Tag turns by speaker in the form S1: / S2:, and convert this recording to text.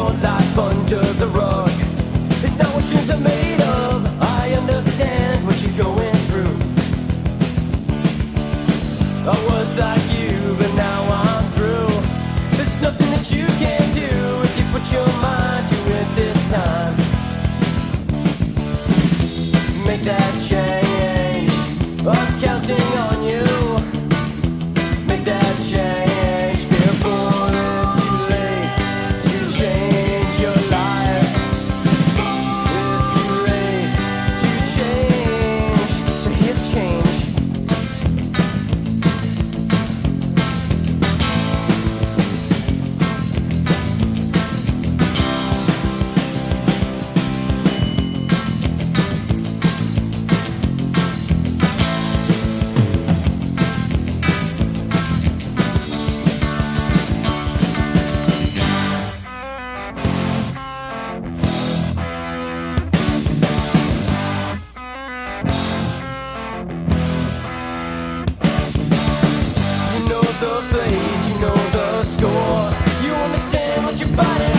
S1: your life under the rug. It's not what dreams are made of. I understand what you're going through. I was like you, but now I'm through. There's nothing that you can do if you put your mind to it this time. Make that change. I'm counting on you. Make that change before it's too late to change your life. It's too late to change. So here's change. You know the place, you know the score. You understand what your body